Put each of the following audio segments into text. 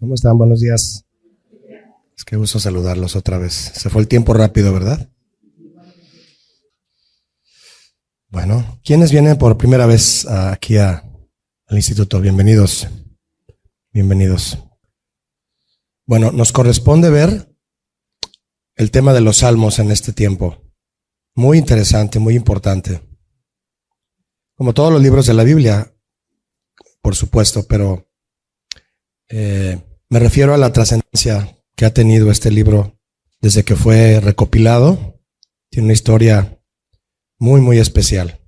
¿Cómo están? Buenos días. Es que gusto saludarlos otra vez. Se fue el tiempo rápido, ¿verdad? Bueno, ¿quiénes vienen por primera vez aquí al instituto? Bienvenidos. Bienvenidos. Bueno, nos corresponde ver el tema de los salmos en este tiempo. Muy interesante, muy importante. Como todos los libros de la Biblia, por supuesto, pero me refiero a la trascendencia que ha tenido este libro desde que fue recopilado. Tiene una historia muy, muy especial.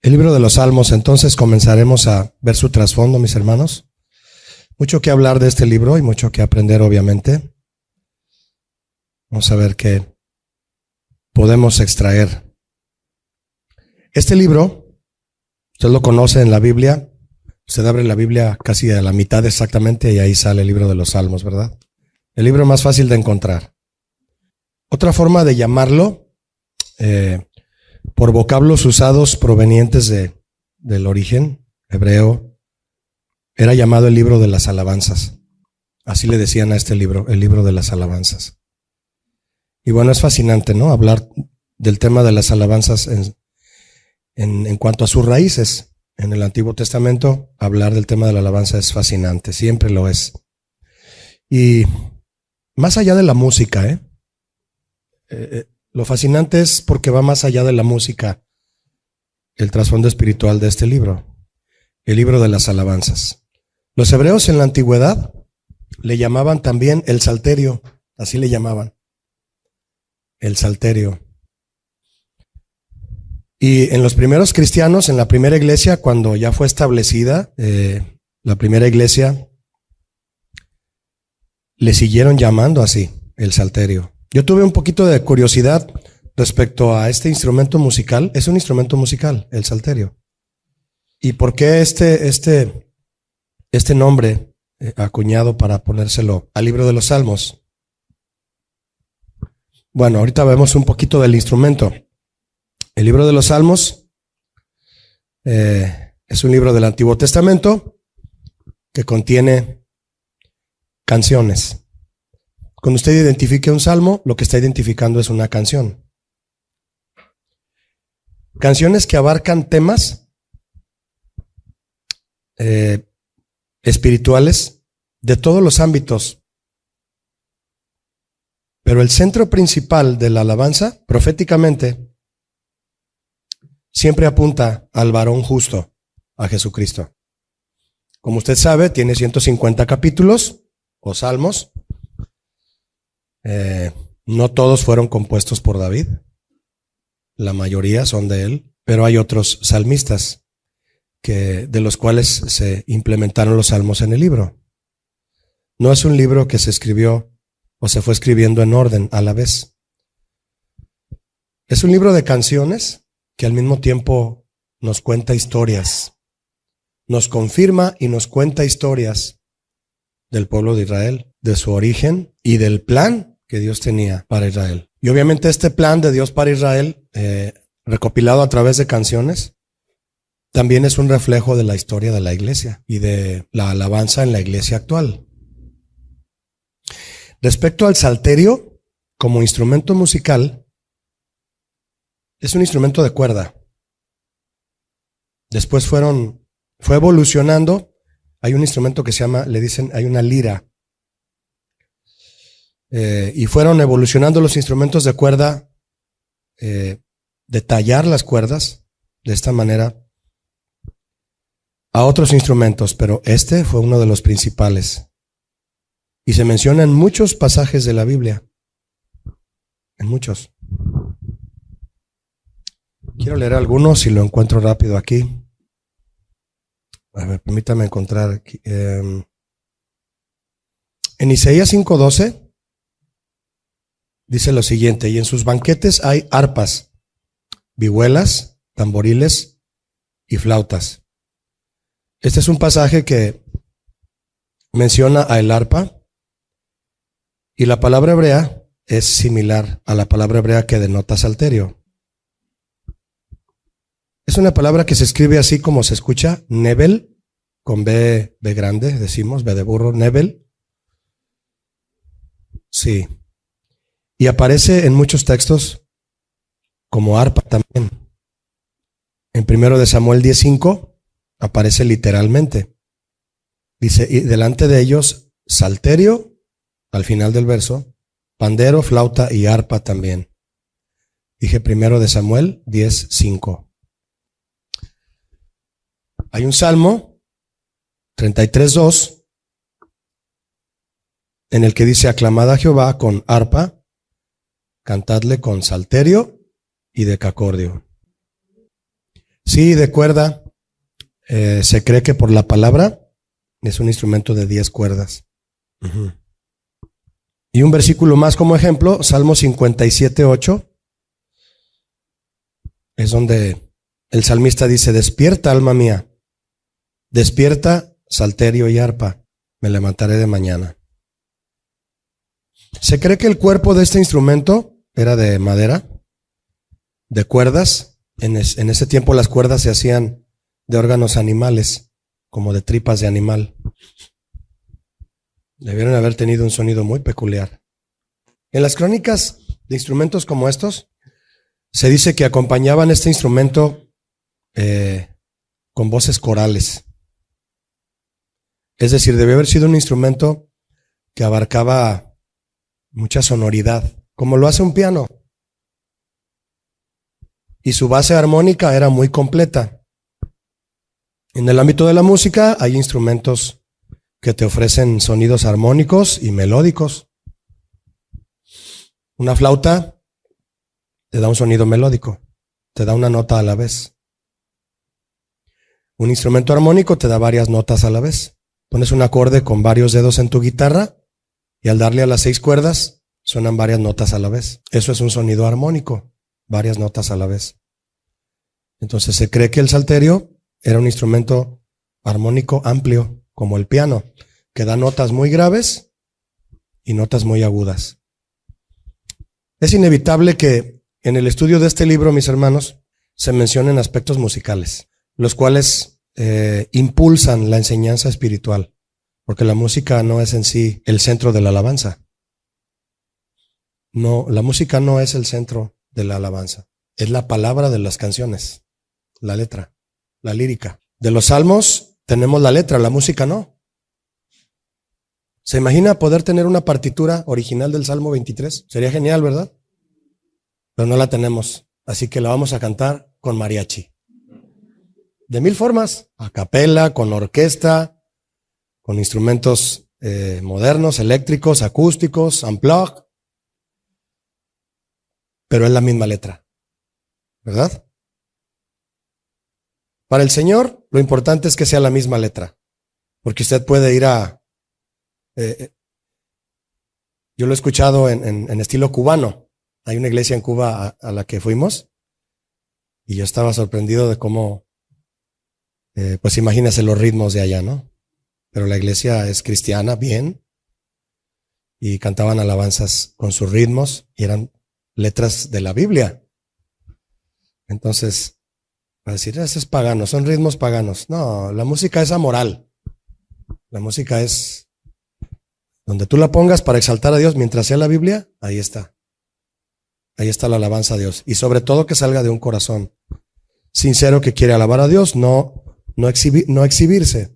El libro de los Salmos, entonces comenzaremos a ver su trasfondo, mis hermanos. Mucho que hablar de este libro y mucho que aprender, obviamente. Vamos a ver qué podemos extraer. Este libro, usted lo conoce en la Biblia. Usted abre la Biblia casi a la mitad exactamente y ahí sale el libro de los Salmos, ¿verdad? El libro más fácil de encontrar. Otra forma de llamarlo, por vocablos usados provenientes del origen hebreo, era llamado el libro de las alabanzas. Así le decían a este libro, el libro de las alabanzas. Y bueno, es fascinante, ¿no? Hablar del tema de las alabanzas en cuanto a sus raíces. En el Antiguo Testamento, hablar del tema de la alabanza es fascinante, siempre lo es. Y más allá de la música, lo fascinante es porque va más allá de la música el trasfondo espiritual de este libro, el libro de las alabanzas. Los hebreos en la antigüedad le llamaban también el salterio, así le llamaban, el salterio. Y en los primeros cristianos, en la primera iglesia, cuando ya fue establecida, la primera iglesia, le siguieron llamando así, el salterio. Yo tuve un poquito de curiosidad respecto a este instrumento musical. Es un instrumento musical, el salterio. ¿Y por qué este nombre acuñado para ponérselo al libro de los Salmos? Bueno, ahorita vemos un poquito del instrumento. El libro de los Salmos es un libro del Antiguo Testamento que contiene canciones. Cuando usted identifique un salmo, lo que está identificando es una canción. Canciones que abarcan temas espirituales de todos los ámbitos. Pero el centro principal de la alabanza, proféticamente, siempre apunta al varón justo, a Jesucristo. Como usted sabe, tiene 150 capítulos o salmos. No todos fueron compuestos por David. La mayoría son de él, pero hay otros salmistas de los cuales se implementaron los salmos en el libro. No es un libro que se escribió o se fue escribiendo en orden a la vez. Es un libro de canciones que al mismo tiempo nos cuenta historias, nos confirma y nos cuenta historias del pueblo de Israel, de su origen y del plan que Dios tenía para Israel. Y obviamente este plan de Dios para Israel, recopilado a través de canciones, también es un reflejo de la historia de la iglesia y de la alabanza en la iglesia actual. Respecto al salterio, como instrumento musical, es un instrumento de cuerda. Después fue evolucionando. Hay un instrumento que se llama, le dicen, hay una lira. Y fueron evolucionando los instrumentos de cuerda, de tallar las cuerdas de esta manera a otros instrumentos, pero este fue uno de los principales. Y se menciona en muchos pasajes de la Biblia. En muchos. Quiero leer algunos si lo encuentro rápido aquí. A ver, permítame encontrar aquí. En Isaías 5:12 dice lo siguiente: y en sus banquetes hay arpas, vihuelas, tamboriles y flautas. Este es un pasaje que menciona a el arpa y la palabra hebrea es similar a la palabra hebrea que denota salterio. Es una palabra que se escribe así como se escucha, nebel, con B grande, decimos, B de burro, Nebel. Sí. Y aparece en muchos textos como arpa también. En 1 de Samuel 10:5 aparece literalmente. Dice, y delante de ellos, salterio, al final del verso, pandero, flauta y arpa también. Dije 1 de Samuel 10:5. Hay un salmo, 33:2, en el que dice, aclamad a Jehová con arpa, cantadle con salterio y decacordio. Sí, de cuerda, se cree que por la palabra es un instrumento de 10 cuerdas. Uh-huh. Y un versículo más como ejemplo, Salmo 57:8, es donde el salmista dice, despierta, alma mía, despierta, salterio y arpa, me levantaré de mañana. Se cree que el cuerpo de este instrumento era de madera, de cuerdas. En ese tiempo las cuerdas se hacían de órganos animales, como de tripas de animal. Debieron haber tenido un sonido muy peculiar. En las crónicas de instrumentos como estos, se dice que acompañaban este instrumento con voces corales. Es decir, debió haber sido un instrumento que abarcaba mucha sonoridad, como lo hace un piano. Y su base armónica era muy completa. En el ámbito de la música hay instrumentos que te ofrecen sonidos armónicos y melódicos. Una flauta te da un sonido melódico, te da una nota a la vez. Un instrumento armónico te da varias notas a la vez. Pones un acorde con varios dedos en tu guitarra y al darle a las 6 cuerdas suenan varias notas a la vez. Eso es un sonido armónico, varias notas a la vez. Entonces se cree que el salterio era un instrumento armónico amplio, como el piano, que da notas muy graves y notas muy agudas. Es inevitable que en el estudio de este libro, mis hermanos, se mencionen aspectos musicales, los cuales impulsan la enseñanza espiritual, porque la música no es en sí el centro de la alabanza. No, la música no es el centro de la alabanza, es la palabra de las canciones, la letra, la lírica. De los salmos tenemos la letra, la música no. ¿Se imagina poder tener una partitura original del Salmo 23? Sería genial, ¿verdad? Pero no la tenemos, así que la vamos a cantar con mariachi. De 1000 formas, a capela, con orquesta, con instrumentos modernos, eléctricos, acústicos, unplugged. Pero es la misma letra, ¿verdad? Para el Señor, lo importante es que sea la misma letra, porque usted puede ir a... yo lo he escuchado en estilo cubano. Hay una iglesia en Cuba a la que fuimos y yo estaba sorprendido de cómo, pues imagínese los ritmos de allá, ¿no? Pero la iglesia es cristiana, bien, y cantaban alabanzas con sus ritmos y eran letras de la Biblia. Entonces, para decir, eso es pagano, son ritmos paganos. No, la música es amoral. La música es donde tú la pongas para exaltar a Dios mientras sea la Biblia, ahí está. Ahí está la alabanza a Dios. Y sobre todo que salga de un corazón sincero que quiere alabar a Dios, no exhibirse.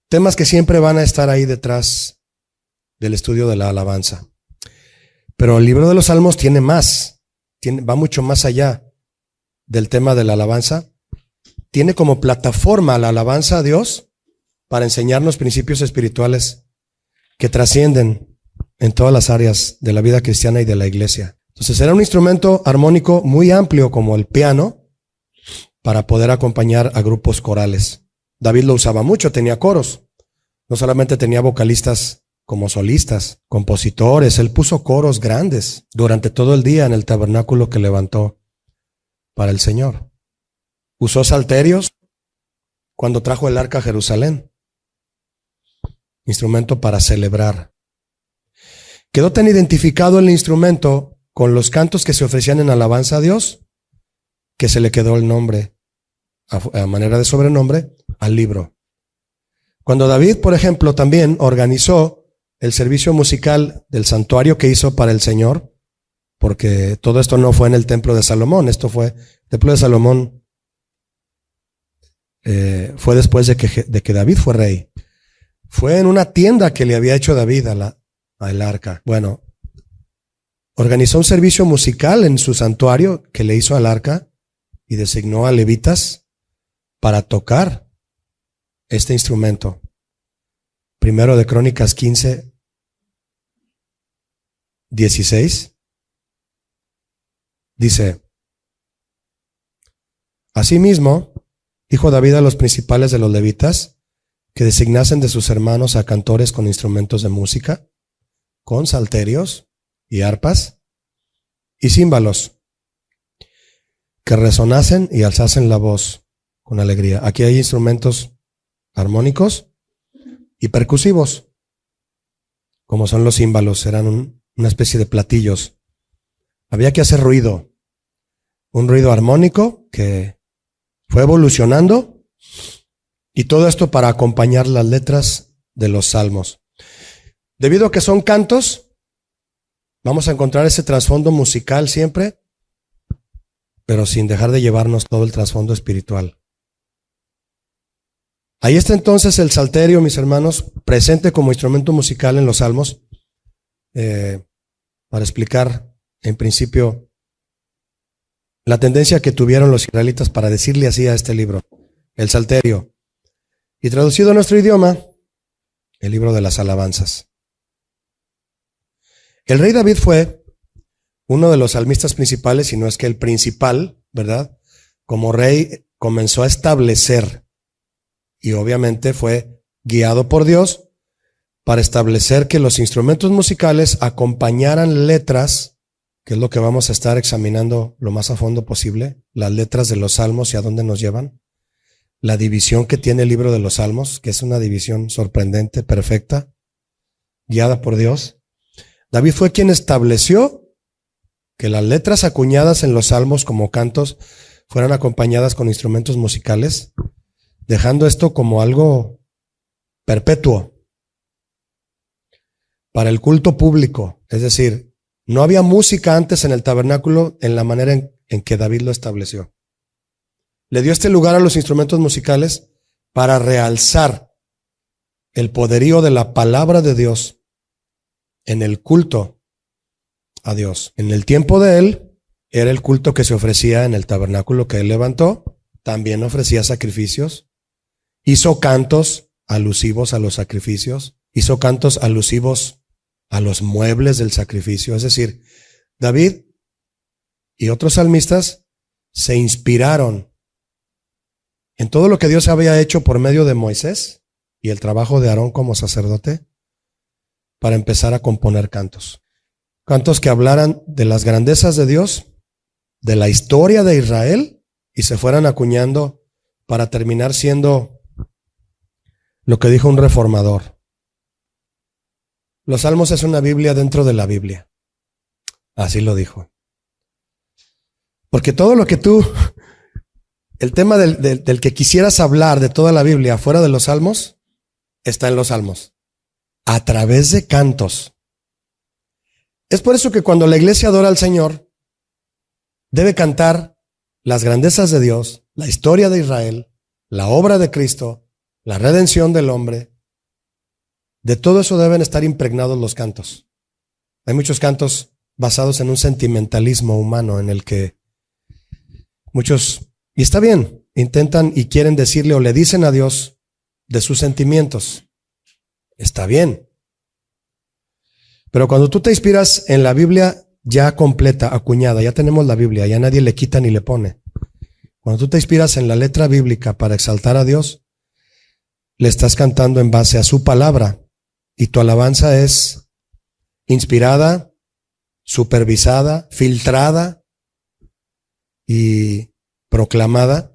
Temas que siempre van a estar ahí detrás del estudio de la alabanza. Pero el libro de los Salmos tiene más, va mucho más allá del tema de la alabanza. Tiene como plataforma la alabanza a Dios para enseñarnos principios espirituales que trascienden en todas las áreas de la vida cristiana y de la iglesia. Entonces era un instrumento armónico muy amplio como el piano para poder acompañar a grupos corales. David lo usaba mucho, tenía coros. No solamente tenía vocalistas como solistas, compositores, él puso coros grandes durante todo el día en el tabernáculo que levantó para el Señor. Usó salterios cuando trajo el arca a Jerusalén, instrumento para celebrar. Quedó tan identificado el instrumento con los cantos que se ofrecían en alabanza a Dios que se le quedó el nombre, a manera de sobrenombre, al libro. Cuando David, por ejemplo, también organizó el servicio musical del santuario que hizo para el Señor, porque todo esto no fue en el templo de Salomón, esto fue, el templo de Salomón fue después de que David fue rey. Fue en una tienda que le había hecho David al arca. Bueno, organizó un servicio musical en su santuario que le hizo al arca y designó a levitas para tocar este instrumento. Primero de Crónicas 15, 16. Dice: Asimismo, dijo David a los principales de los levitas que designasen de sus hermanos a cantores con instrumentos de música, con salterios y arpas y címbalos, que resonasen y alzasen la voz con alegría. Aquí hay instrumentos armónicos y percusivos, como son los címbalos, eran una especie de platillos. Había que hacer ruido, un ruido armónico que fue evolucionando, y todo esto para acompañar las letras de los salmos. Debido a que son cantos, vamos a encontrar ese trasfondo musical siempre, pero sin dejar de llevarnos todo el trasfondo espiritual. Ahí está entonces el salterio, mis hermanos, presente como instrumento musical en los salmos, para explicar en principio la tendencia que tuvieron los israelitas para decirle así a este libro, el salterio. Y traducido a nuestro idioma, el libro de las alabanzas. El rey David fue uno de los salmistas principales, si no es que el principal, ¿verdad? Como rey comenzó a establecer, y obviamente fue guiado por Dios para establecer que los instrumentos musicales acompañaran letras, que es lo que vamos a estar examinando lo más a fondo posible, las letras de los salmos y a dónde nos llevan. La división que tiene el libro de los salmos, que es una división sorprendente, perfecta, guiada por Dios. David fue quien estableció que las letras acuñadas en los salmos como cantos fueran acompañadas con instrumentos musicales, dejando esto como algo perpetuo para el culto público. Es decir, no había música antes en el tabernáculo en la manera en que David lo estableció. Le dio este lugar a los instrumentos musicales para realzar el poderío de la palabra de Dios en el culto a Dios. En el tiempo de él, era el culto que se ofrecía en el tabernáculo que él levantó. También ofrecía sacrificios. Hizo cantos alusivos a los sacrificios. Hizo cantos alusivos a los muebles del sacrificio. Es decir, David y otros salmistas se inspiraron en todo lo que Dios había hecho por medio de Moisés y el trabajo de Aarón como sacerdote para empezar a componer cantos. Cantos que hablaran de las grandezas de Dios, de la historia de Israel, y se fueran acuñando para terminar siendo lo que dijo un reformador: los salmos es una Biblia dentro de la Biblia. Así lo dijo. Porque todo lo que el tema del que quisieras hablar de toda la Biblia fuera de los salmos, está en los salmos, a través de cantos. Es por eso que cuando la iglesia adora al Señor, debe cantar las grandezas de Dios, la historia de Israel, la obra de Cristo, la redención del hombre. De todo eso deben estar impregnados los cantos. Hay muchos cantos basados en un sentimentalismo humano en el que muchos, y está bien, intentan y quieren decirle o le dicen a Dios de sus sentimientos. Está bien. Pero cuando tú te inspiras en la Biblia ya completa, acuñada, ya tenemos la Biblia, ya nadie le quita ni le pone. Cuando tú te inspiras en la letra bíblica para exaltar a Dios, le estás cantando en base a su palabra, y tu alabanza es inspirada, supervisada, filtrada y proclamada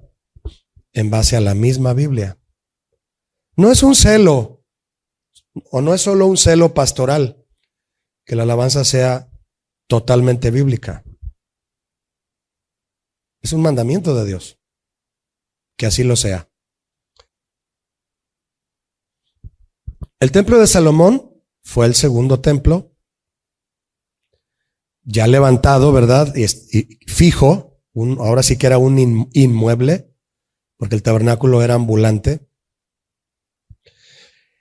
en base a la misma Biblia. No es un celo, o no es solo un celo pastoral, que la alabanza sea totalmente bíblica. Es un mandamiento de Dios, que así lo sea. El templo de Salomón fue el segundo templo, ya levantado, ¿verdad? Y fijo, ahora sí que era un inmueble, porque el tabernáculo era ambulante.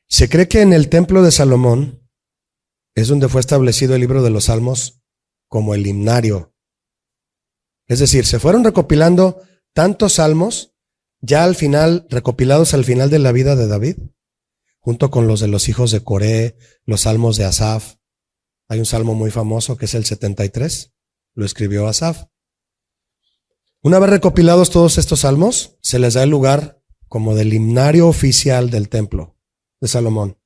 Se cree que en el templo de Salomón es donde fue establecido el libro de los Salmos como el himnario. Es decir, se fueron recopilando tantos salmos, ya al final, recopilados al final de la vida de David, junto con los de los hijos de Coré, los salmos de Asaf. Hay un salmo muy famoso que es el 73, lo escribió Asaf. Una vez recopilados todos estos salmos, se les da el lugar como del himnario oficial del templo de Salomón.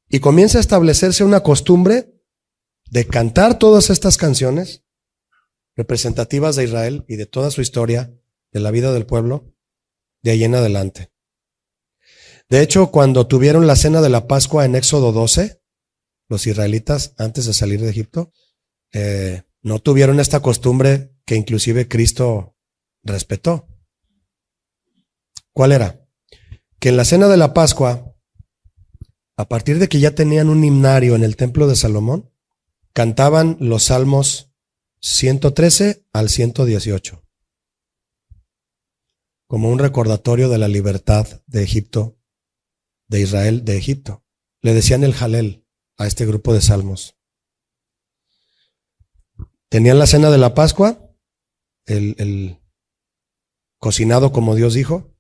Y comienza a establecerse una costumbre de cantar todas estas canciones representativas de Israel y de toda su historia, de la vida del pueblo, de ahí en adelante. De hecho, cuando tuvieron la cena de la Pascua en Éxodo 12, los israelitas, antes de salir de Egipto, no tuvieron esta costumbre que inclusive Cristo respetó. ¿Cuál era? Que en la cena de la Pascua, a partir de que ya tenían un himnario en el templo de Salomón, cantaban los salmos 113 al 118, como un recordatorio de la libertad de Egipto, de Israel de Egipto. Le decían el Jalel a este grupo de salmos. Tenían la cena de la Pascua, el cocinado como Dios dijo,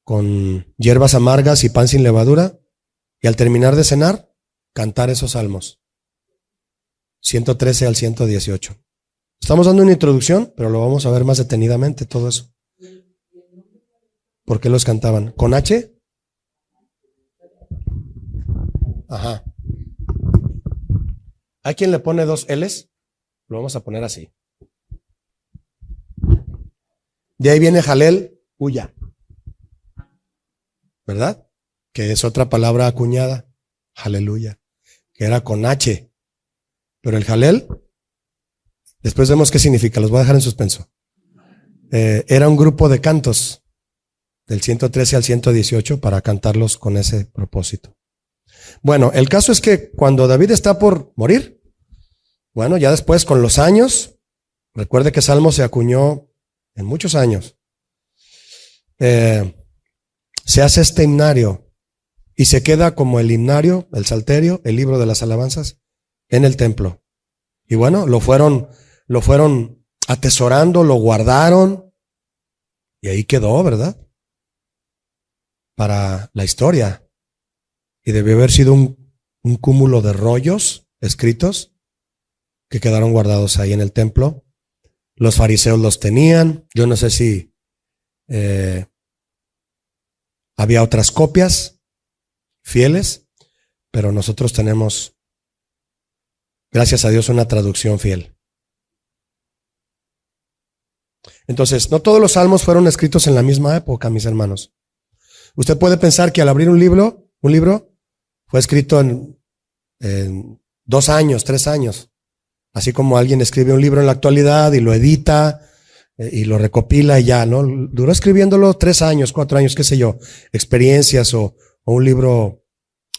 con hierbas amargas y pan sin levadura, y al terminar de cenar, cantar esos salmos, 113 al 118. Estamos dando una introducción, pero lo vamos a ver más detenidamente todo eso. ¿Por qué los cantaban? ¿Con H? Ajá. ¿Hay quien le pone dos L's? Lo vamos a poner así. De ahí viene Jalel, Uya, ¿verdad? Que es otra palabra acuñada, aleluya, que era con H. Pero el Jalel, después vemos qué significa, los voy a dejar en suspenso. Era un grupo de cantos del 113 al 118 para cantarlos con ese propósito. Bueno, el caso es que cuando David está por morir, bueno, ya después con los años, recuerde que Salmo se acuñó en muchos años, se hace este himnario y se queda como el himnario, el salterio, el libro de las alabanzas en el templo. Y bueno, lo fueron atesorando, lo guardaron y ahí quedó, ¿verdad? Para la historia. Y debió haber sido un cúmulo de rollos escritos que quedaron guardados ahí en el templo. Los fariseos los tenían. Yo no sé si había otras copias fieles, pero nosotros tenemos, gracias a Dios, una traducción fiel. Entonces, no todos los salmos fueron escritos en la misma época, mis hermanos. Usted puede pensar que al abrir un libro fue escrito en 2 años, 3 años. Así como alguien escribe un libro en la actualidad y lo edita y lo recopila y ya, ¿no? Duró escribiéndolo 3 años, 4 años, qué sé yo, experiencias o un libro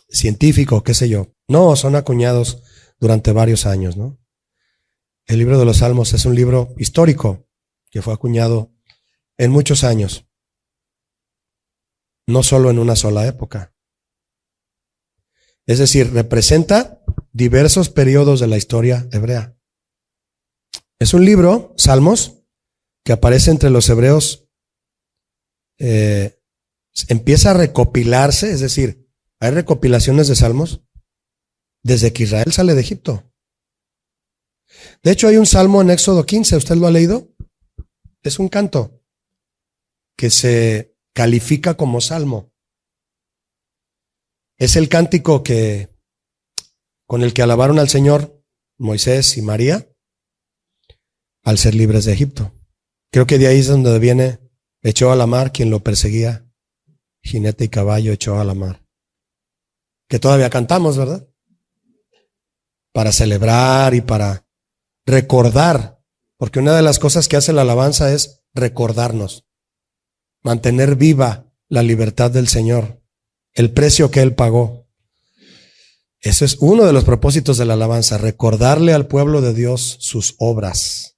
científico, qué sé yo. No, son acuñados durante varios años, ¿no? El libro de los Salmos es un libro histórico que fue acuñado en muchos años, no solo en una sola época. Es decir, representa diversos periodos de la historia hebrea. Es un libro, Salmos, que aparece entre los hebreos, empieza a recopilarse, es decir, hay recopilaciones de Salmos desde que Israel sale de Egipto. De hecho, hay un salmo en Éxodo 15, ¿usted lo ha leído? Es un canto que se califica como salmo. Es el cántico con el que alabaron al Señor Moisés y María al ser libres de Egipto. Creo que de ahí es donde viene, echó a la mar quien lo perseguía, jinete y caballo echó a la mar. Que todavía cantamos, ¿verdad? Para celebrar y para recordar, porque una de las cosas que hace la alabanza es recordarnos, mantener viva la libertad del Señor el precio que Él pagó. Eso es uno de los propósitos de la alabanza, recordarle al pueblo de Dios sus obras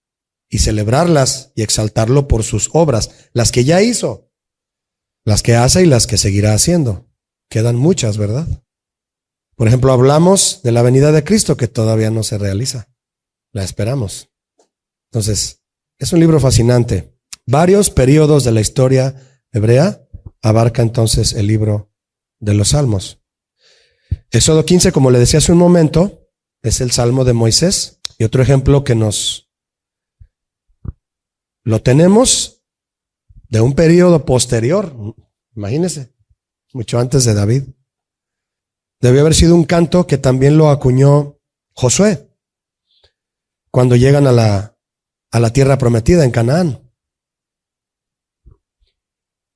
y celebrarlas y exaltarlo por sus obras, las que ya hizo, las que hace y las que seguirá haciendo. Quedan muchas, ¿verdad? Por ejemplo, hablamos de la venida de Cristo que todavía no se realiza. La esperamos. Entonces, es un libro fascinante. Varios periodos de la historia hebrea abarca entonces el libro de los Salmos. Éxodo 15, como le decía hace un momento, es el Salmo de Moisés. Y otro ejemplo que lo tenemos de un periodo posterior. Imagínense, mucho antes de David. Debió haber sido un canto que también lo acuñó Josué cuando llegan a la tierra prometida en Canaán.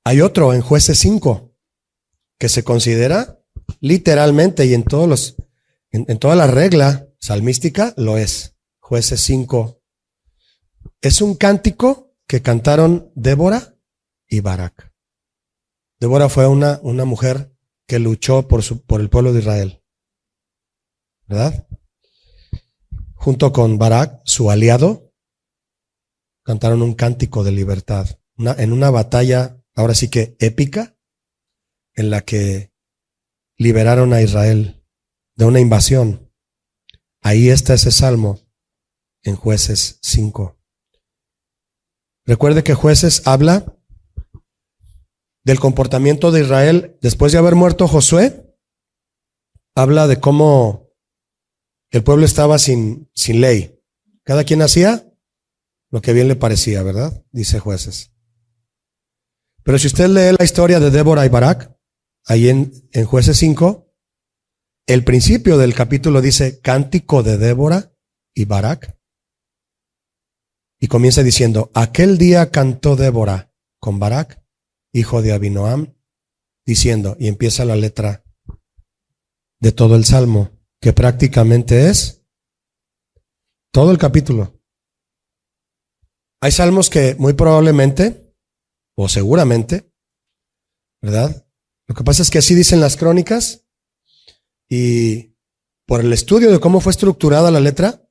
Hay otro en Jueces 5 que se considera literalmente y en toda la regla salmística lo es. Jueces 5 es un cántico que cantaron Débora y Barak. Débora fue una mujer que luchó por el pueblo de Israel, ¿verdad? Junto con Barak, su aliado, cantaron un cántico de libertad, en una batalla, ahora sí que épica, en la que liberaron a Israel de una invasión. Ahí está ese salmo en Jueces 5. Recuerde que Jueces habla del comportamiento de Israel después de haber muerto Josué. Habla de cómo el pueblo estaba sin ley. Cada quien hacía lo que bien le parecía, ¿verdad? Dice Jueces. Pero si usted lee la historia de Débora y Barak, ahí en Jueces 5, el principio del capítulo dice cántico de Débora y Barak. Y comienza diciendo, aquel día cantó Débora con Barak, hijo de Abinoam, diciendo, y empieza la letra de todo el Salmo, que prácticamente es todo el capítulo. Hay salmos que muy probablemente, o seguramente, ¿verdad? Lo que pasa es que así dicen las crónicas, y por el estudio de cómo fue estructurada la letra,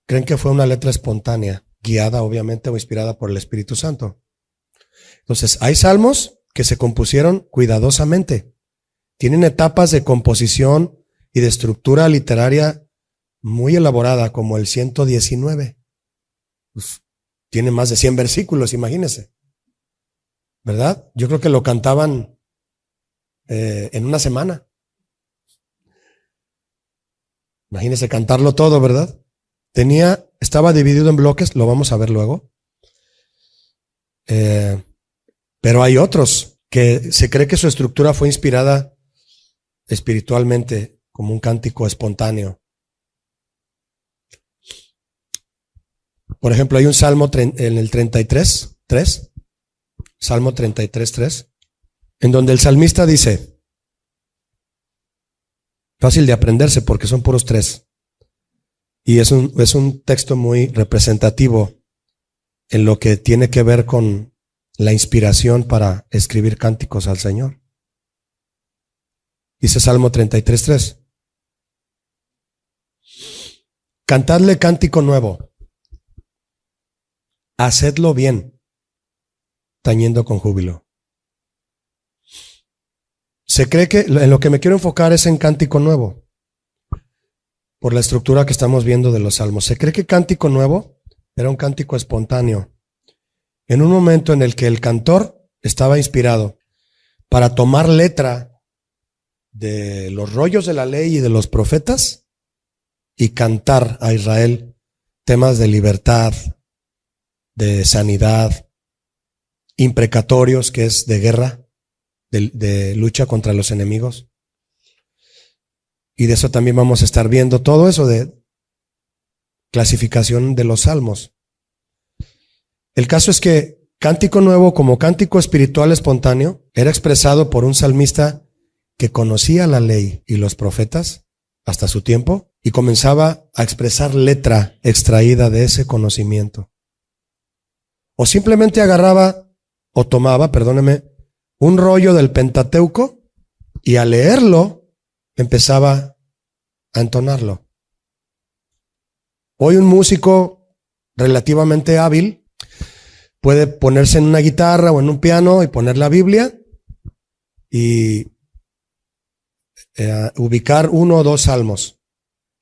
creen que fue una letra espontánea, guiada obviamente o inspirada por el Espíritu Santo. Entonces, hay salmos que se compusieron cuidadosamente. Tienen etapas de composición y de estructura literaria muy elaborada, como el 119. Pues, tiene más de 100 versículos, imagínense. ¿Verdad? Yo creo que lo cantaban en una semana. Imagínense cantarlo todo, ¿verdad? Estaba dividido en bloques, lo vamos a ver luego. Pero hay otros que se cree que su estructura fue inspirada espiritualmente como un cántico espontáneo. Por ejemplo, hay un salmo en el 33:3, Salmo 33:3, en donde el salmista dice, fácil de aprenderse porque son puros 3, y es un texto muy representativo en lo que tiene que ver con la inspiración para escribir cánticos al Señor. Dice Salmo 33:3. Cantadle cántico nuevo. Hacedlo bien, tañendo con júbilo. Se cree que en lo que me quiero enfocar es en cántico nuevo, por la estructura que estamos viendo de los salmos. Se cree que cántico nuevo era un cántico espontáneo, en un momento en el que el cantor estaba inspirado para tomar letra de los rollos de la ley y de los profetas y cantar a Israel temas de libertad, de sanidad, imprecatorios, que es de guerra, de lucha contra los enemigos. Y de eso también vamos a estar viendo todo eso de clasificación de los salmos. El caso es que cántico nuevo, como cántico espiritual espontáneo, era expresado por un salmista que conocía la ley y los profetas hasta su tiempo y comenzaba a expresar letra extraída de ese conocimiento. O simplemente agarraba o tomaba, perdóneme, un rollo del Pentateuco y al leerlo empezaba a entonarlo. Hoy un músico relativamente hábil puede ponerse en una guitarra o en un piano y poner la Biblia y ubicar 1 o 2 salmos.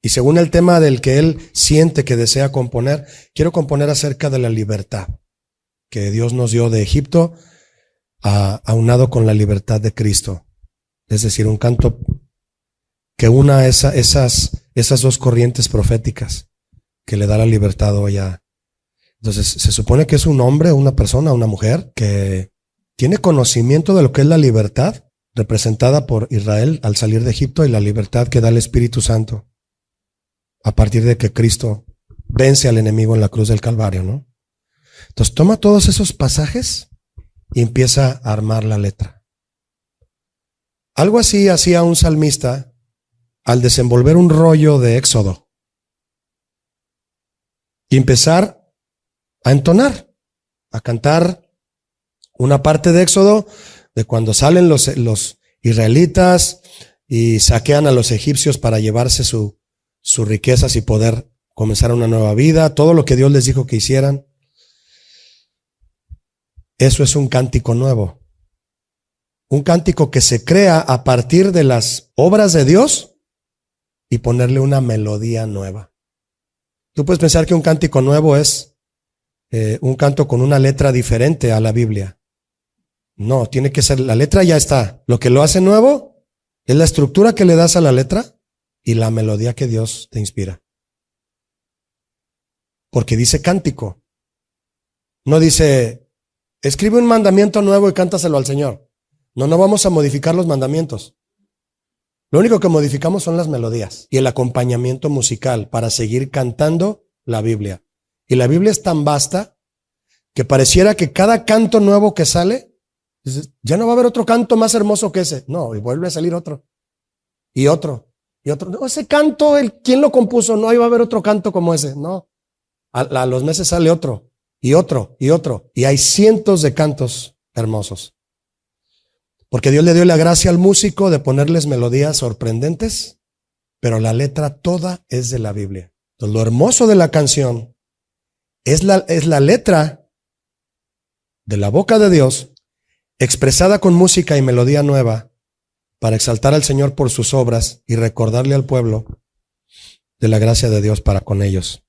Y según el tema del que él siente que desea componer, quiero componer acerca de la libertad que Dios nos dio de Egipto, aunado con la libertad de Cristo. Es decir, un canto que una esas 2 corrientes proféticas que le da la libertad hoy a. Entonces, se supone que es un hombre, una persona, una mujer que tiene conocimiento de lo que es la libertad representada por Israel al salir de Egipto y la libertad que da el Espíritu Santo a partir de que Cristo vence al enemigo en la cruz del Calvario, ¿no? Entonces toma todos esos pasajes y empieza a armar la letra. Algo así hacía un salmista al desenvolver un rollo de Éxodo y empezar a entonar, a cantar una parte de Éxodo de cuando salen los israelitas y saquean a los egipcios para llevarse sus riquezas y poder comenzar una nueva vida, todo lo que Dios les dijo que hicieran. Eso es un cántico nuevo. Un cántico que se crea a partir de las obras de Dios y ponerle una melodía nueva. Tú puedes pensar que un cántico nuevo es un canto con una letra diferente a la Biblia. No, tiene que ser, la letra ya está. Lo que lo hace nuevo es la estructura que le das a la letra y la melodía que Dios te inspira. Porque dice cántico. No dice, escribe un mandamiento nuevo y cántaselo al Señor. No vamos a modificar los mandamientos. Lo único que modificamos son las melodías y el acompañamiento musical para seguir cantando la Biblia. Y la Biblia es tan vasta que pareciera que cada canto nuevo que sale, ya no va a haber otro canto más hermoso que ese. No, y vuelve a salir otro. Y otro. Y otro. No, ese canto, ¿quién lo compuso? No, ahí va a haber otro canto como ese. No. A los meses sale otro. Y otro. Y otro. Y hay cientos de cantos hermosos. Porque Dios le dio la gracia al músico de ponerles melodías sorprendentes, pero la letra toda es de la Biblia. Entonces, lo hermoso de la canción es la letra de la boca de Dios, expresada con música y melodía nueva, para exaltar al Señor por sus obras y recordarle al pueblo de la gracia de Dios para con ellos.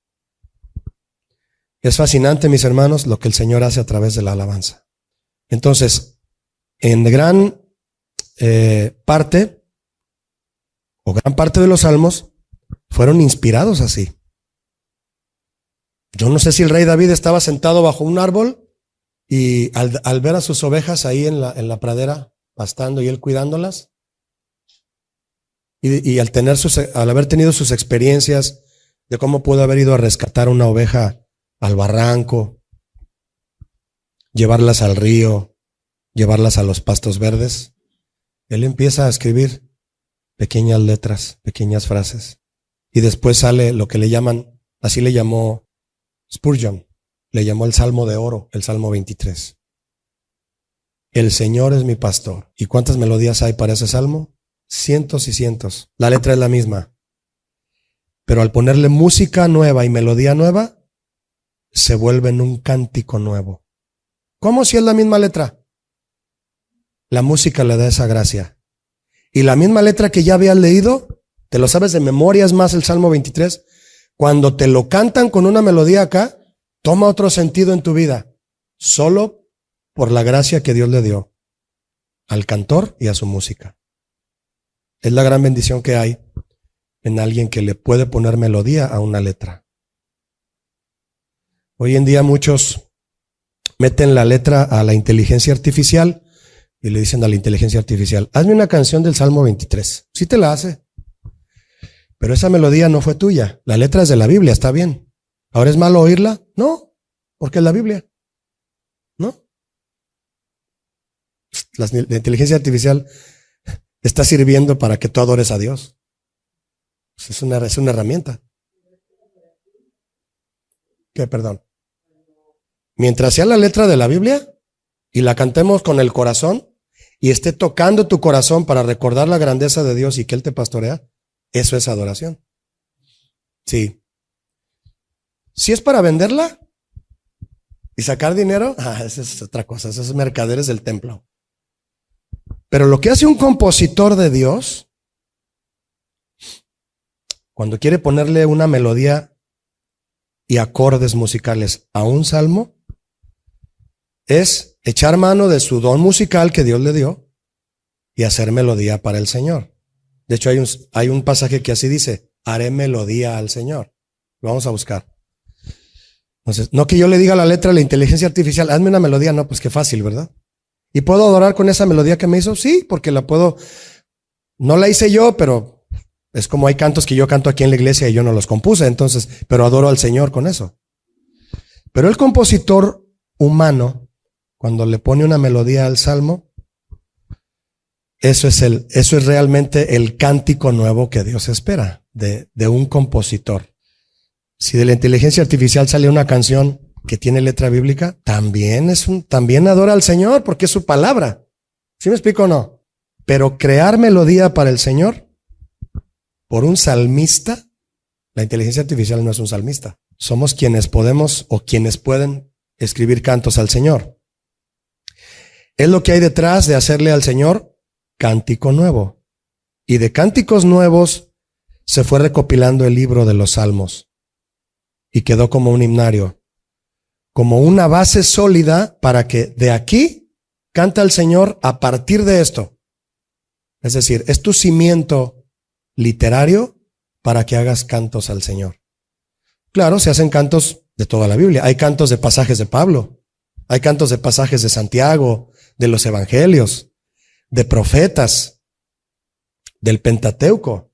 Es fascinante, mis hermanos, lo que el Señor hace a través de la alabanza. Entonces, en gran parte de los salmos fueron inspirados así. Yo no sé si el rey David estaba sentado bajo un árbol y al ver a sus ovejas ahí en la pradera pastando y él cuidándolas, y al haber tenido sus experiencias de cómo pudo haber ido a rescatar una oveja al barranco, llevarlas al río, llevarlas a los pastos verdes, él empieza a escribir pequeñas letras, pequeñas frases. Y después sale lo que le llaman, así le llamó Spurgeon, le llamó el Salmo de Oro, el Salmo 23. El Señor es mi pastor. ¿Y cuántas melodías hay para ese salmo? Cientos y cientos. La letra es la misma. Pero al ponerle música nueva y melodía nueva, se vuelve en un cántico nuevo. ¿Cómo si es la misma letra? La música le da esa gracia. Y la misma letra que ya habías leído, te lo sabes de memoria, es más el Salmo 23, cuando te lo cantan con una melodía acá, toma otro sentido en tu vida, solo por la gracia que Dios le dio al cantor y a su música. Es la gran bendición que hay en alguien que le puede poner melodía a una letra. Hoy en día muchos meten la letra a la inteligencia artificial y le dicen a la inteligencia artificial, hazme una canción del Salmo 23. Sí te la hace. Pero esa melodía no fue tuya. La letra es de la Biblia, está bien. ¿Ahora es malo oírla? No, porque es la Biblia. ¿No? La inteligencia artificial está sirviendo para que tú adores a Dios. Es una herramienta. ¿Qué? Perdón. Mientras sea la letra de la Biblia y la cantemos con el corazón y esté tocando tu corazón para recordar la grandeza de Dios y que Él te pastorea, eso es adoración. Sí. Si es para venderla y sacar dinero, esa es otra cosa, esos mercaderes del templo. Pero lo que hace un compositor de Dios, cuando quiere ponerle una melodía y acordes musicales a un salmo, es echar mano de su don musical que Dios le dio y hacer melodía para el Señor. De hecho, hay un pasaje que así dice: haré melodía al Señor. Lo vamos a buscar. Entonces, no que yo le diga la letra a la inteligencia artificial, hazme una melodía, no, pues qué fácil, ¿verdad? ¿Y puedo adorar con esa melodía que me hizo? Sí, porque la puedo, no la hice yo, pero es como hay cantos que yo canto aquí en la iglesia y yo no los compuse, entonces, pero adoro al Señor con eso. Pero el compositor humano, cuando le pone una melodía al salmo, eso es realmente el cántico nuevo que Dios espera de un compositor. Si de la inteligencia artificial sale una canción que tiene letra bíblica, también adora al Señor porque es su palabra. ¿Sí me explico o no? Pero crear melodía para el Señor por un salmista, la inteligencia artificial no es un salmista. Somos quienes podemos o quienes pueden escribir cantos al Señor. Es lo que hay detrás de hacerle al Señor cántico nuevo. Y de cánticos nuevos se fue recopilando el libro de los Salmos y quedó como un himnario, como una base sólida para que de aquí canta al Señor a partir de esto. Es decir, es tu cimiento literario para que hagas cantos al Señor. Claro, se hacen cantos de toda la Biblia. Hay cantos de pasajes de Pablo, hay cantos de pasajes de Santiago, de los evangelios, de profetas, del Pentateuco.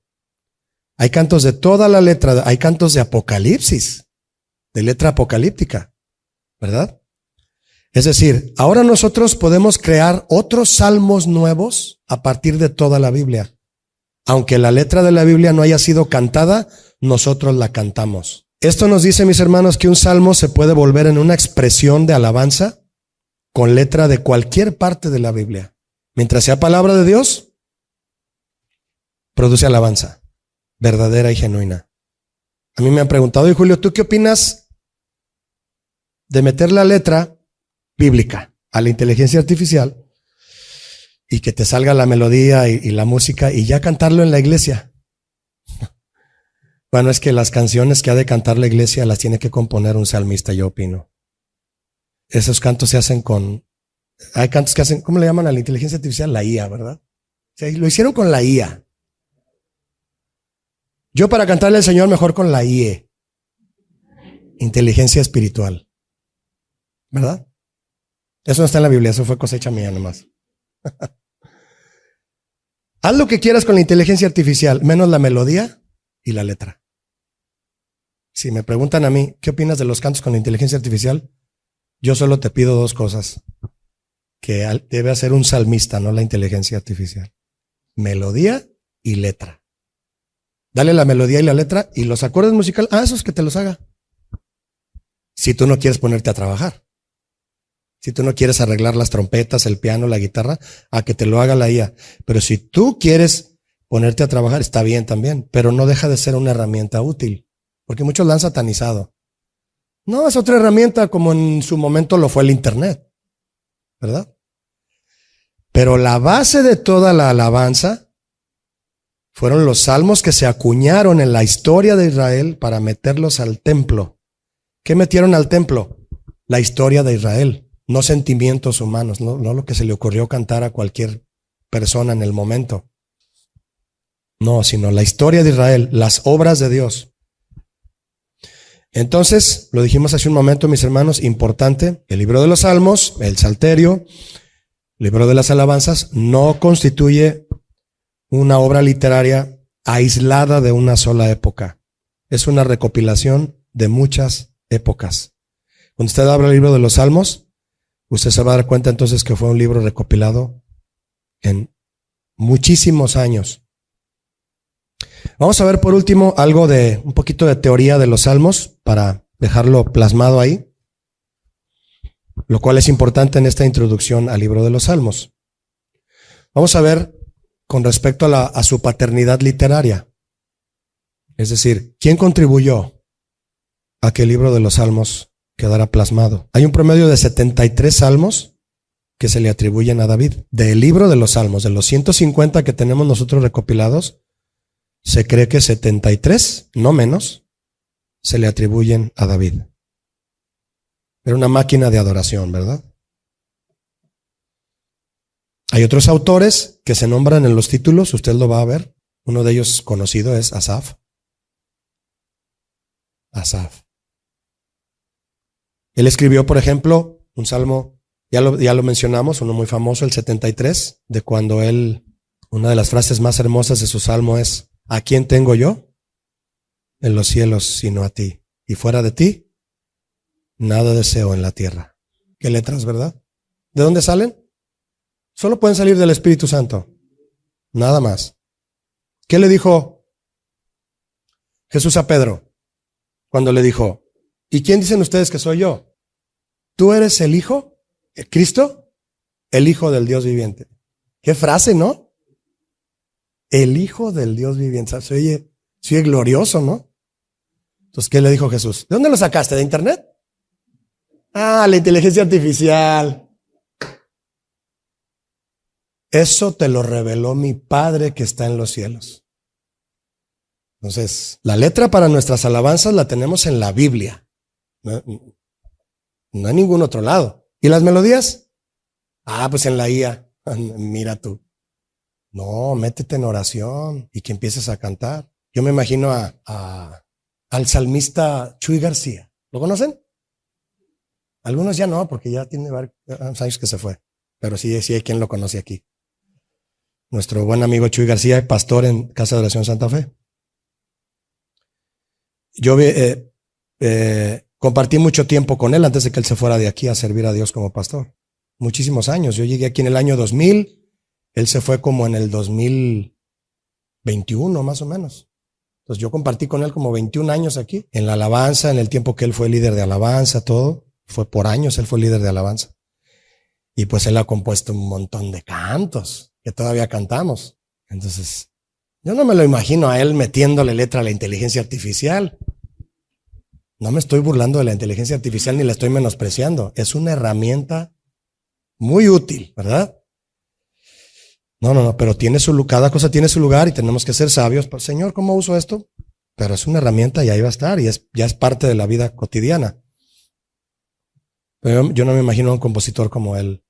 Hay cantos de toda la letra, hay cantos de Apocalipsis, de letra apocalíptica, ¿verdad? Es decir, ahora nosotros podemos crear otros salmos nuevos a partir de toda la Biblia. Aunque la letra de la Biblia no haya sido cantada, nosotros la cantamos. Esto nos dice, mis hermanos, que un salmo se puede volver en una expresión de alabanza con letra de cualquier parte de la Biblia. Mientras sea palabra de Dios, produce alabanza verdadera y genuina. A mí me han preguntado: y Julio, ¿tú qué opinas de meter la letra bíblica a la inteligencia artificial y que te salga la melodía y la música y ya cantarlo en la iglesia? Bueno, es que las canciones que ha de cantar la iglesia las tiene que componer un salmista, yo opino. Esos cantos se hacen hay cantos que hacen, ¿cómo le llaman a la inteligencia artificial? La IA, ¿verdad? O sea, lo hicieron con la IA. Yo para cantarle al Señor mejor con la IE, inteligencia espiritual, ¿verdad? Eso no está en la Biblia, eso fue cosecha mía nomás. Haz lo que quieras con la inteligencia artificial, menos la melodía y la letra. Si me preguntan a mí, ¿qué opinas de los cantos con la inteligencia artificial? Yo solo te pido dos cosas que debe hacer un salmista, no la inteligencia artificial: melodía y letra. Dale la melodía y la letra y los acordes musicales, esos que te los haga. Si tú no quieres ponerte a trabajar, si tú no quieres arreglar las trompetas, el piano, la guitarra, a que te lo haga la IA. Pero si tú quieres ponerte a trabajar, está bien también, pero no deja de ser una herramienta útil, porque muchos la han satanizado. No, es otra herramienta como en su momento lo fue el Internet, ¿verdad? Pero la base de toda la alabanza fueron los salmos que se acuñaron en la historia de Israel para meterlos al templo. ¿Qué metieron al templo? La historia de Israel, no sentimientos humanos, no lo que se le ocurrió cantar a cualquier persona en el momento. No, sino la historia de Israel, las obras de Dios. Entonces, lo dijimos hace un momento, mis hermanos, importante, el libro de los Salmos, el Salterio, el libro de las alabanzas, no constituye una obra literaria aislada de una sola época. Es una recopilación de muchas épocas. Cuando usted abra el libro de los Salmos, usted se va a dar cuenta entonces que fue un libro recopilado en muchísimos años. Vamos a ver por último un poquito de teoría de los Salmos para dejarlo plasmado ahí, lo cual es importante en esta introducción al libro de los Salmos. Vamos a ver con respecto a su paternidad literaria. Es decir, ¿quién contribuyó a que el libro de los Salmos quedara plasmado? Hay un promedio de 73 salmos que se le atribuyen a David. Del libro de los Salmos, de los 150 que tenemos nosotros recopilados, se cree que 73, no menos, se le atribuyen a David. Era una máquina de adoración, ¿verdad? Hay otros autores que se nombran en los títulos, usted lo va a ver. Uno de ellos conocido es Asaf. Asaf. Él escribió, por ejemplo, un salmo, ya lo mencionamos, uno muy famoso, el 73, de cuando una de las frases más hermosas de su salmo es: ¿a quién tengo yo en los cielos sino a ti? Y fuera de ti, nada deseo en la tierra. Qué letras, ¿verdad? ¿De dónde salen? Solo pueden salir del Espíritu Santo. Nada más. ¿Qué le dijo Jesús a Pedro cuando le dijo: ¿y quién dicen ustedes que soy yo? ¿Tú eres el Hijo? ¿El Cristo? El Hijo del Dios viviente. Qué frase, ¿no? El Hijo del Dios viviente. Se oye glorioso, ¿no? Entonces, ¿qué le dijo Jesús? ¿De dónde lo sacaste? ¿De internet? Ah, la inteligencia artificial. Eso te lo reveló mi Padre que está en los cielos. Entonces, la letra para nuestras alabanzas la tenemos en la Biblia. No en ningún otro lado. ¿Y las melodías? Ah, pues en la IA. Mira tú. No, métete en oración y que empieces a cantar. Yo me imagino al salmista Chuy García. ¿Lo conocen? Algunos ya no, porque ya tiene varios años que se fue. Pero sí hay quien lo conoce aquí. Nuestro buen amigo Chuy García, pastor en Casa de Oración Santa Fe. Yo compartí mucho tiempo con él antes de que él se fuera de aquí a servir a Dios como pastor. Muchísimos años. Yo llegué aquí en el año 2000. Él se fue como en el 2021, más o menos. Entonces yo compartí con él como 21 años aquí, en la alabanza, en el tiempo que él fue líder de alabanza, todo. Fue por años, él fue líder de alabanza. Y pues él ha compuesto un montón de cantos que todavía cantamos. Entonces, yo no me lo imagino a él metiéndole letra a la inteligencia artificial. No me estoy burlando de la inteligencia artificial ni la estoy menospreciando. Es una herramienta muy útil, ¿verdad? No, pero cada cosa tiene su lugar y tenemos que ser sabios. Señor, ¿cómo uso esto? Pero es una herramienta y ahí va a estar y ya es parte de la vida cotidiana. Pero yo no me imagino a un compositor como él.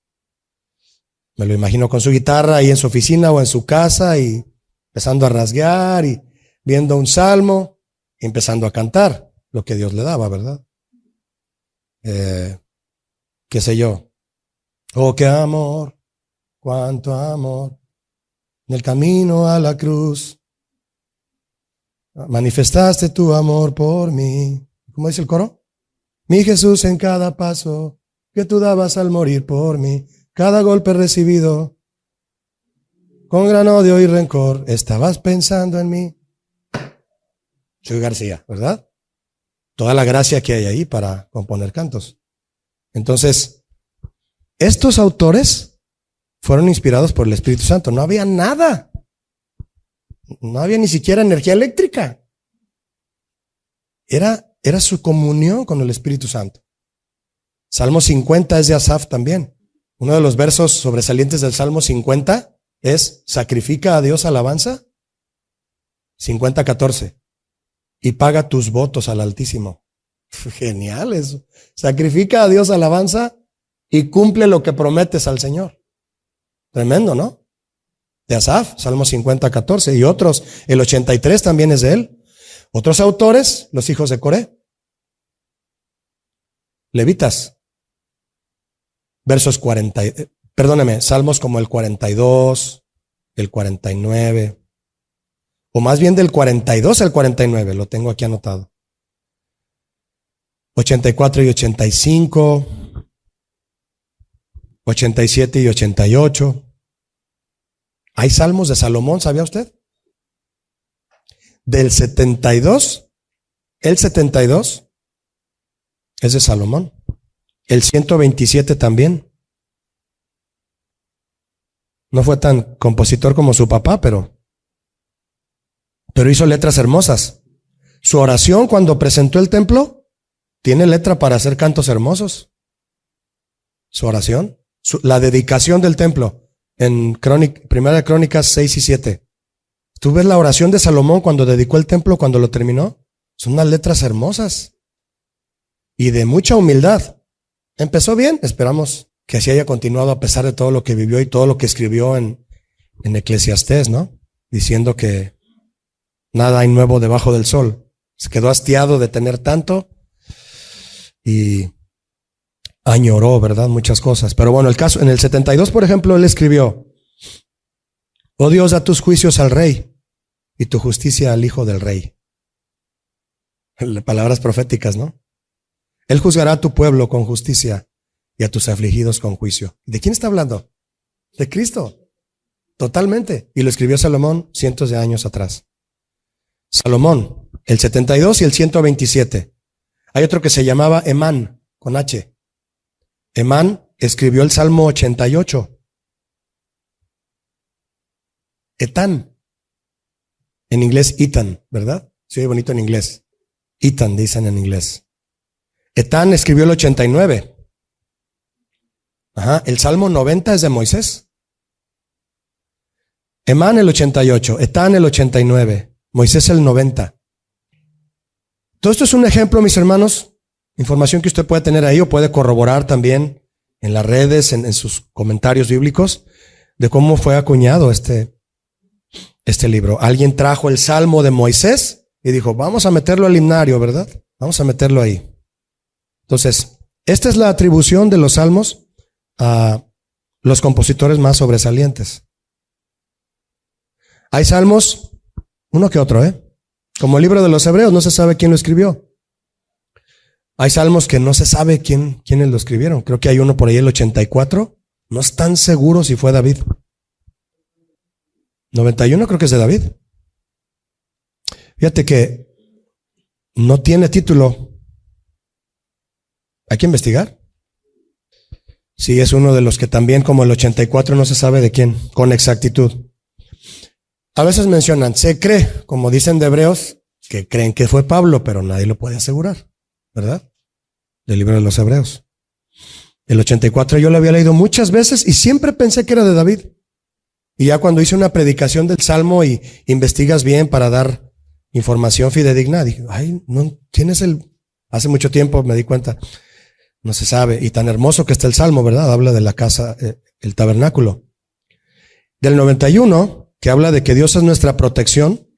Me lo imagino con su guitarra ahí en su oficina o en su casa y empezando a rasguear y viendo un salmo y empezando a cantar lo que Dios le daba, ¿verdad? Qué sé yo. Oh, qué amor, cuánto amor, en el camino a la cruz. Manifestaste tu amor por mí. ¿Cómo dice el coro? Mi Jesús, en cada paso que tú dabas al morir por mí, cada golpe recibido, con gran odio y rencor, estabas pensando en mí. Chuy García, ¿verdad? Toda la gracia que hay ahí para componer cantos. Entonces, estos autores fueron inspirados por el Espíritu Santo. No había nada. No había ni siquiera energía eléctrica. Era su comunión con el Espíritu Santo. Salmo 50 es de Asaf también. Uno de los versos sobresalientes del Salmo 50 es: sacrifica a Dios alabanza. 50:14. Y paga tus votos al Altísimo. Genial eso. Sacrifica a Dios alabanza y cumple lo que prometes al Señor. Tremendo, ¿no? De Asaf, Salmo 50:14. Y otros, el 83 también es de él. Otros autores, los hijos de Coré. Levitas. Versos Salmos como el 42, el 49, o más bien del 42 al 49, lo tengo aquí anotado. 84 y 85, 87 y 88. Hay salmos de Salomón, ¿sabía usted? Del 72, el 72 es de Salomón. El 127 también. No fue tan compositor como su papá, pero hizo letras hermosas. Su oración cuando presentó el templo tiene letra para hacer cantos hermosos. Su oración, la dedicación del templo en Primera de Crónicas 6 y 7. Tú ves la oración de Salomón cuando dedicó el templo, cuando lo terminó. Son unas letras hermosas y de mucha humildad. Empezó bien, esperamos que así haya continuado a pesar de todo lo que vivió y todo lo que escribió en Eclesiastés, ¿no? Diciendo que nada hay nuevo debajo del sol. Se quedó hastiado de tener tanto y añoró, ¿verdad? Muchas cosas. Pero bueno, el caso, en el 72, por ejemplo, él escribió: oh Dios, da tus juicios al rey y tu justicia al hijo del rey. Palabras proféticas, ¿no? Él juzgará a tu pueblo con justicia y a tus afligidos con juicio. ¿De quién está hablando? De Cristo. Totalmente. Y lo escribió Salomón cientos de años atrás. Salomón, el 72 y el 127. Hay otro que se llamaba Emán, con H. Emán escribió el Salmo 88. Etán. En inglés, Ethan, ¿verdad? Sí, bonito en inglés. Ethan, dicen en inglés. Etán escribió el 89. Ajá, el Salmo 90 es de Moisés. Emán el 88, Etán el 89, Moisés el 90. Todo esto es un ejemplo, mis hermanos, información que usted puede tener ahí o puede corroborar también en las redes, en sus comentarios bíblicos, de cómo fue acuñado este libro. Alguien trajo el Salmo de Moisés y dijo, vamos a meterlo al himnario, ¿verdad? Vamos a meterlo ahí. Entonces, esta es la atribución de los salmos a los compositores más sobresalientes. Hay salmos, uno que otro, como el libro de los Hebreos, no se sabe quién lo escribió. Hay salmos que no se sabe quiénes lo escribieron. Creo que hay uno por ahí, el 84. No están seguros si fue David. 91 creo que es de David. Fíjate que no tiene título. Hay que investigar. Sí, es uno de los que también, como el 84, no se sabe de quién, con exactitud. A veces mencionan, se cree, como dicen de Hebreos, que creen que fue Pablo, pero nadie lo puede asegurar, ¿verdad? Del libro de los Hebreos. El 84 yo lo había leído muchas veces y siempre pensé que era de David. Y ya cuando hice una predicación del Salmo y investigas bien para dar información fidedigna, dije, ay, no tienes hace mucho tiempo me di cuenta, no se sabe. Y tan hermoso que está el Salmo, ¿verdad? Habla de la casa, el tabernáculo. Del 91, que habla de que Dios es nuestra protección,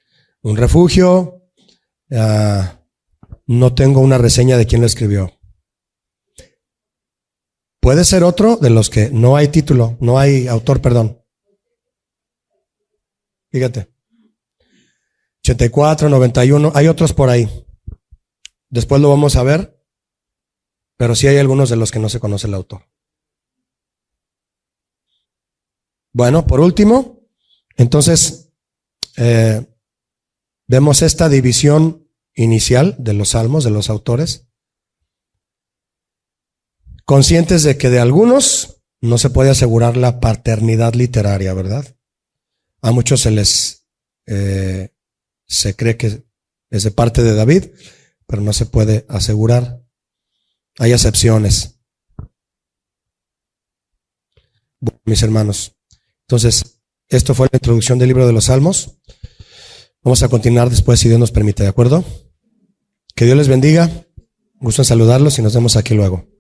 un refugio. No tengo una reseña de quién lo escribió. Puede ser otro de los que no hay título, no hay autor, perdón. Fíjate. 84, 91, hay otros por ahí. Después lo vamos a ver, pero sí hay algunos de los que no se conoce el autor. Bueno, por último, entonces, vemos esta división inicial de los salmos, de los autores, conscientes de que de algunos no se puede asegurar la paternidad literaria, ¿verdad? A muchos se cree que es de parte de David, pero no se puede asegurar. Hay excepciones. Bueno, mis hermanos, entonces, esto fue la introducción del libro de los Salmos. Vamos a continuar después, si Dios nos permite, ¿de acuerdo? Que Dios les bendiga. Gusto en saludarlos y nos vemos aquí luego.